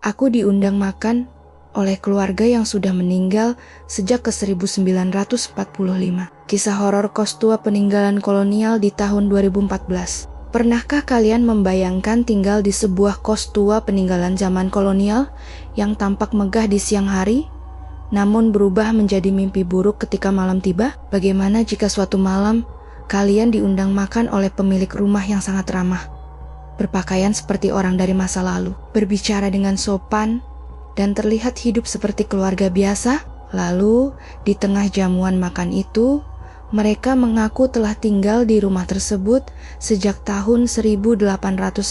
Aku diundang makan oleh keluarga yang sudah meninggal sejak ke 1945. Kisah horor kos tua peninggalan kolonial di tahun 2014. Pernahkah kalian membayangkan tinggal di sebuah kos tua peninggalan zaman kolonial yang tampak megah di siang hari, namun berubah menjadi mimpi buruk ketika malam tiba? Bagaimana jika suatu malam kalian diundang makan oleh pemilik rumah yang sangat ramah, berpakaian seperti orang dari masa lalu, berbicara dengan sopan, dan terlihat hidup seperti keluarga biasa? Lalu, di tengah jamuan makan itu, mereka mengaku telah tinggal di rumah tersebut sejak tahun 1890.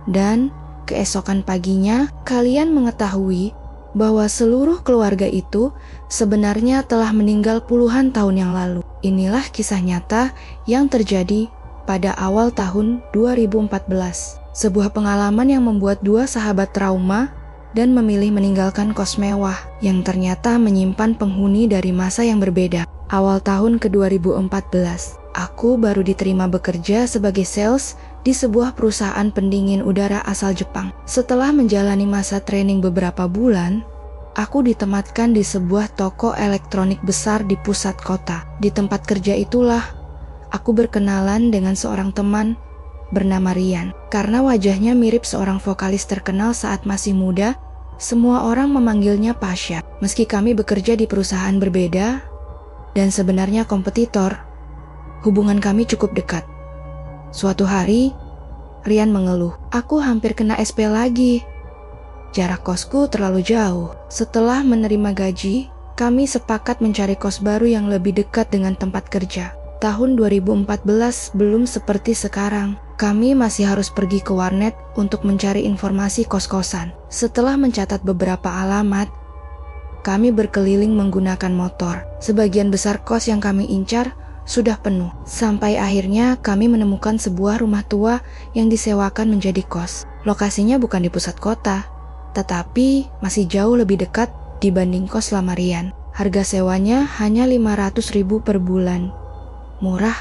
Dan keesokan paginya, kalian mengetahui bahwa seluruh keluarga itu sebenarnya telah meninggal puluhan tahun yang lalu. Inilah kisah nyata yang terjadi pada awal tahun 2014. Sebuah pengalaman yang membuat dua sahabat trauma dan memilih meninggalkan kos mewah yang ternyata menyimpan penghuni dari masa yang berbeda. Awal tahun ke-2014, aku baru diterima bekerja sebagai sales di sebuah perusahaan pendingin udara asal Jepang. Setelah menjalani masa training beberapa bulan, aku ditempatkan di sebuah toko elektronik besar di pusat kota. Di tempat kerja itulah aku berkenalan dengan seorang teman bernama Rian. Karena wajahnya mirip seorang vokalis terkenal saat masih muda, semua orang memanggilnya Pasha. Meski kami bekerja di perusahaan berbeda dan sebenarnya kompetitor, hubungan kami cukup dekat. Suatu hari, Rian mengeluh, "Aku hampir kena SP lagi. Jarak kosku terlalu jauh." Setelah menerima gaji, kami sepakat mencari kos baru yang lebih dekat dengan tempat kerja. Tahun 2014 belum seperti sekarang. Kami masih harus pergi ke warnet untuk mencari informasi kos-kosan. Setelah mencatat beberapa alamat, kami berkeliling menggunakan motor. Sebagian besar kos yang kami incar sudah penuh. Sampai akhirnya kami menemukan sebuah rumah tua yang disewakan menjadi kos. Lokasinya bukan di pusat kota, tetapi masih jauh lebih dekat dibanding kos lama Rian. Harga sewanya hanya 500.000 per bulan. Murah,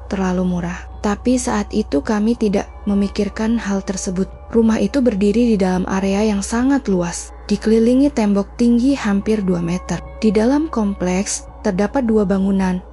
terlalu murah. Tapi saat itu kami tidak memikirkan hal tersebut. Rumah itu berdiri di dalam area yang sangat luas, dikelilingi tembok tinggi hampir 2 meter. Di dalam kompleks terdapat 2 bangunan.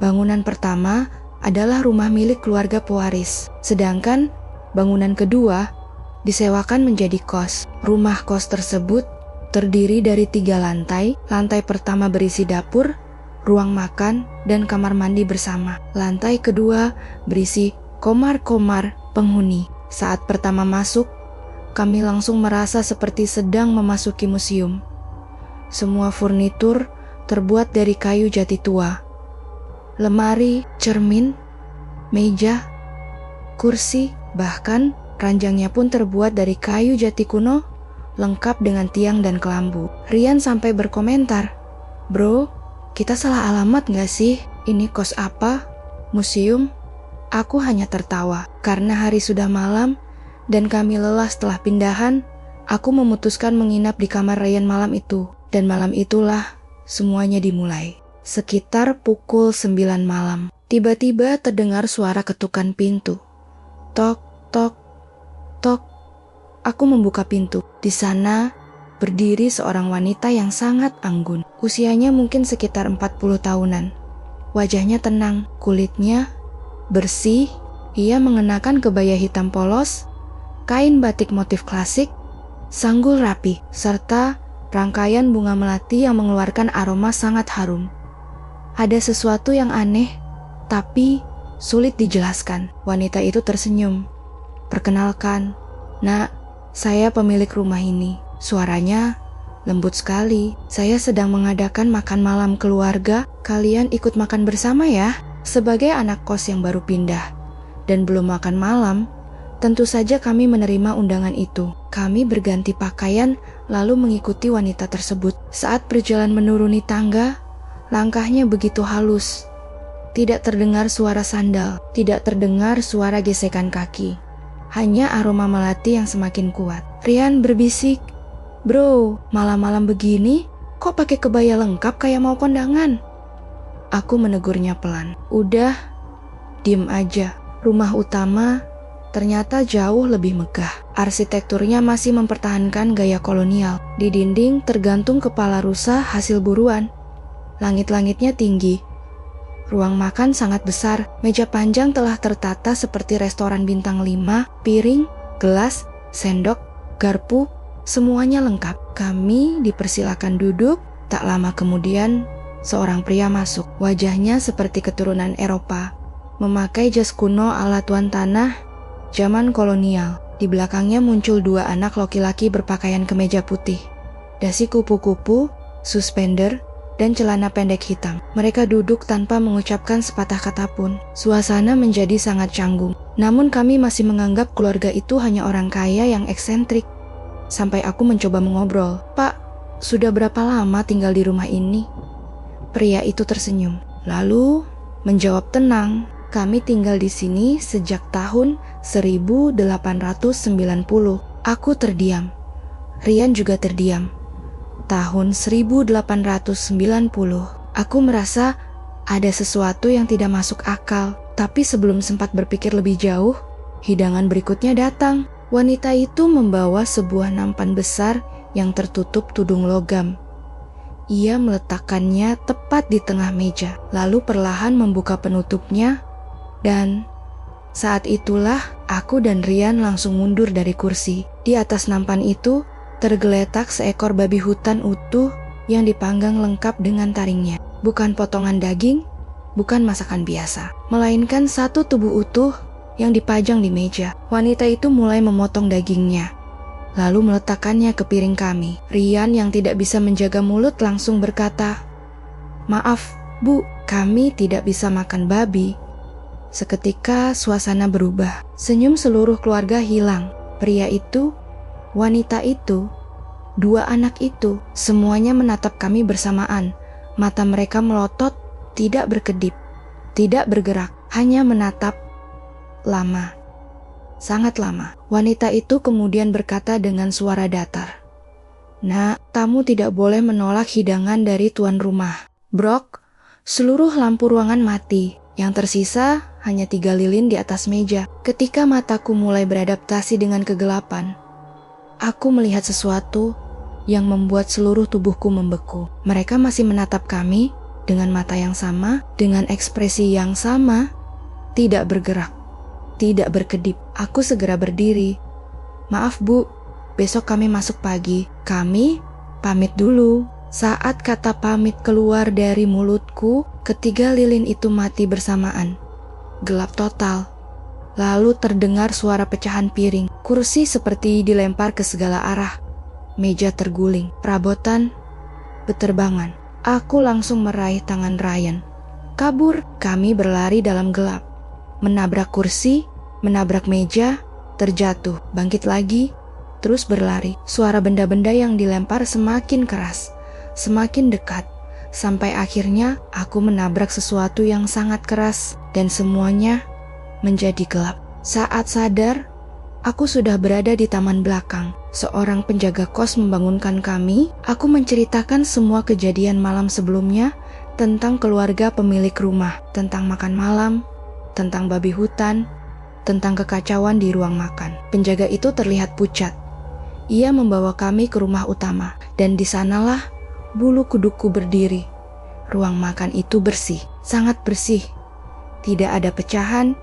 Bangunan pertama adalah rumah milik keluarga pewaris, sedangkan bangunan kedua disewakan menjadi kos. Rumah kos tersebut terdiri dari 3 lantai. Lantai pertama berisi dapur, ruang makan, dan kamar mandi bersama. Lantai kedua berisi komar-komar penghuni. Saat pertama masuk, kami langsung merasa seperti sedang memasuki museum. Semua furnitur terbuat dari kayu jati tua. Lemari, cermin, meja, kursi, bahkan ranjangnya pun terbuat dari kayu jati kuno, lengkap dengan tiang dan kelambu. Rian sampai berkomentar, "Bro, kita salah alamat gak sih? Ini kos apa? Museum?" Aku hanya tertawa. Karena hari sudah malam dan kami lelah setelah pindahan, aku memutuskan menginap di kamar Rian malam itu. Dan malam itulah semuanya dimulai. Sekitar pukul 9 malam, tiba-tiba terdengar suara ketukan pintu. Tok, tok, tok. Aku membuka pintu. Di sana berdiri seorang wanita yang sangat anggun. Usianya mungkin sekitar 40 tahunan. Wajahnya tenang, kulitnya bersih. Ia mengenakan kebaya hitam polos, kain batik motif klasik, sanggul rapi, serta rangkaian bunga melati yang mengeluarkan aroma sangat harum. Ada sesuatu yang aneh, tapi sulit dijelaskan. Wanita itu tersenyum. "Perkenalkan, Nak, saya pemilik rumah ini." Suaranya lembut sekali. "Saya sedang mengadakan makan malam keluarga. Kalian ikut makan bersama ya?" Sebagai anak kos yang baru pindah dan belum makan malam, tentu saja kami menerima undangan itu. Kami berganti pakaian lalu mengikuti wanita tersebut. Saat berjalan menuruni tangga, langkahnya begitu halus. Tidak terdengar suara sandal, tidak terdengar suara gesekan kaki. Hanya aroma melati yang semakin kuat. Rian berbisik, "Bro, malam-malam begini kok pakai kebaya lengkap kayak mau kondangan?" Aku menegurnya pelan. "Udah, diem aja. Rumah utama ternyata jauh lebih megah." Arsitekturnya masih mempertahankan gaya kolonial. Di dinding tergantung kepala rusa hasil buruan. Langit-langitnya tinggi. Ruang makan sangat besar. Meja panjang telah tertata seperti restoran bintang 5, piring, gelas, sendok, garpu, semuanya lengkap. Kami dipersilakan duduk. Tak lama kemudian, seorang pria masuk. Wajahnya seperti keturunan Eropa, memakai jas kuno ala tuan tanah zaman kolonial. Di belakangnya muncul 2 anak laki-laki berpakaian kemeja putih, dasi kupu-kupu, suspender, dan celana pendek hitam. Mereka duduk tanpa mengucapkan sepatah kata pun. Suasana menjadi sangat canggung. Namun kami masih menganggap keluarga itu hanya orang kaya yang eksentrik. Sampai aku mencoba mengobrol. "Pak, sudah berapa lama tinggal di rumah ini?" Pria itu tersenyum, lalu menjawab tenang, "Kami tinggal di sini sejak tahun 1890. Aku terdiam. Rian juga terdiam. Tahun 1890, aku merasa ada sesuatu yang tidak masuk akal. Tapi sebelum sempat berpikir lebih jauh, hidangan berikutnya datang. Wanita itu membawa sebuah nampan besar yang tertutup tudung logam. Ia meletakkannya tepat di tengah meja, lalu perlahan membuka penutupnya, dan saat itulah aku dan Rian langsung mundur dari kursi. Di atas nampan itu tergeletak seekor babi hutan utuh yang dipanggang lengkap dengan taringnya. Bukan potongan daging, bukan masakan biasa, melainkan satu tubuh utuh yang dipajang di meja. Wanita itu mulai memotong dagingnya, lalu meletakkannya ke piring kami. Rian yang tidak bisa menjaga mulut langsung berkata, "Maaf, Bu, kami tidak bisa makan babi." Seketika suasana berubah. Senyum seluruh keluarga hilang. Pria itu, wanita itu, 2 anak itu, semuanya menatap kami bersamaan. Mata mereka melotot, tidak berkedip, tidak bergerak, hanya menatap lama. Sangat lama. Wanita itu kemudian berkata dengan suara datar, "Nak, tamu tidak boleh menolak hidangan dari tuan rumah." Brok, seluruh lampu ruangan mati. Yang tersisa hanya 3 lilin di atas meja. Ketika mataku mulai beradaptasi dengan kegelapan, aku melihat sesuatu yang membuat seluruh tubuhku membeku. Mereka masih menatap kami dengan mata yang sama, dengan ekspresi yang sama, tidak bergerak, tidak berkedip. Aku segera berdiri. "Maaf Bu, besok kami masuk pagi. Kami pamit dulu." Saat kata pamit keluar dari mulutku, 3 lilin itu mati bersamaan. Gelap total. Lalu terdengar suara pecahan piring. Kursi seperti dilempar ke segala arah. Meja terguling. Perabotan beterbangan. Aku langsung meraih tangan Ryan. Kabur. Kami berlari dalam gelap. Menabrak kursi, menabrak meja, terjatuh, bangkit lagi, terus berlari. Suara benda-benda yang dilempar semakin keras, semakin dekat, sampai akhirnya aku menabrak sesuatu yang sangat keras dan semuanya menjadi gelap. Saat sadar, aku sudah berada di taman belakang. Seorang penjaga kos membangunkan kami. Aku menceritakan semua kejadian malam sebelumnya tentang keluarga pemilik rumah, tentang makan malam, tentang babi hutan, tentang kekacauan di ruang makan. Penjaga itu terlihat pucat. Ia membawa kami ke rumah utama, dan di sanalah bulu kudukku berdiri. Ruang makan itu bersih, sangat bersih. Tidak ada pecahan,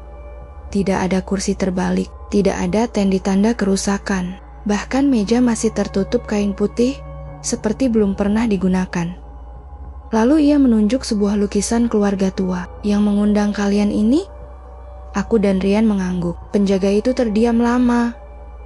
tidak ada kursi terbalik, tidak ada tanda kerusakan. Bahkan meja masih tertutup kain putih seperti belum pernah digunakan. Lalu ia menunjuk sebuah lukisan keluarga tua. Yang mengundang kalian ini? Aku dan Rian mengangguk. Penjaga itu terdiam lama,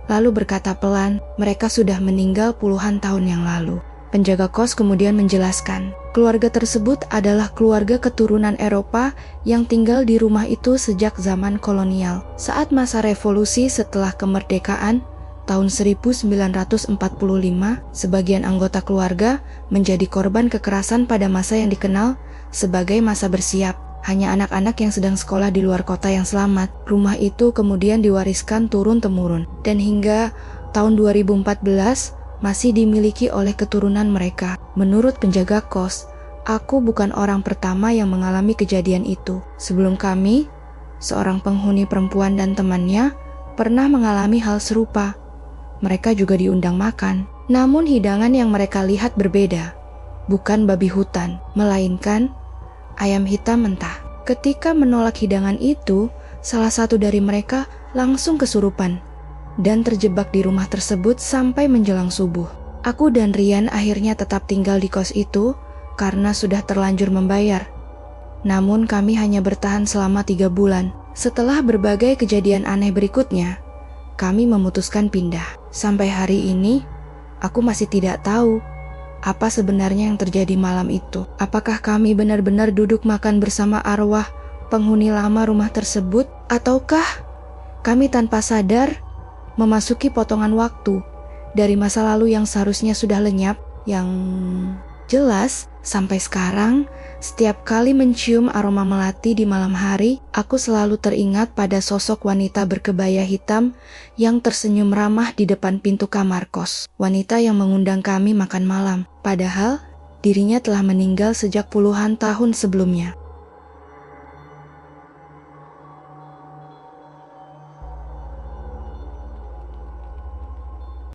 lalu berkata pelan, "Mereka sudah meninggal puluhan tahun yang lalu." Penjaga kos kemudian menjelaskan, keluarga tersebut adalah keluarga keturunan Eropa yang tinggal di rumah itu sejak zaman kolonial. Saat masa revolusi setelah kemerdekaan, tahun 1945, sebagian anggota keluarga menjadi korban kekerasan pada masa yang dikenal sebagai masa bersiap. Hanya anak-anak yang sedang sekolah di luar kota yang selamat. Rumah itu kemudian diwariskan turun-temurun, dan hingga tahun 2014 masih dimiliki oleh keturunan mereka. Menurut penjaga kos, aku bukan orang pertama yang mengalami kejadian itu. Sebelum kami, seorang penghuni perempuan dan temannya pernah mengalami hal serupa. mereka juga diundang makan. Namun hidangan yang mereka lihat berbeda. Bukan babi hutan, melainkan ayam hitam mentah. Ketika menolak hidangan itu, salah satu dari mereka langsung kesurupan dan terjebak di rumah tersebut sampai menjelang subuh. Aku dan Rian akhirnya tetap tinggal di kos itu karena sudah terlanjur membayar. Namun kami hanya bertahan selama 3 bulan. Setelah berbagai kejadian aneh berikutnya, kami memutuskan pindah. Sampai hari ini, aku masih tidak tahu apa sebenarnya yang terjadi malam itu. Apakah kami benar-benar duduk makan bersama arwah penghuni lama rumah tersebut? Ataukah kami tanpa sadar memasuki potongan waktu dari masa lalu yang seharusnya sudah lenyap? Yang jelas, sampai sekarang, setiap kali mencium aroma melati di malam hari, aku selalu teringat pada sosok wanita berkebaya hitam yang tersenyum ramah di depan pintu kamar kos. Wanita yang mengundang kami makan malam, padahal dirinya telah meninggal sejak puluhan tahun sebelumnya.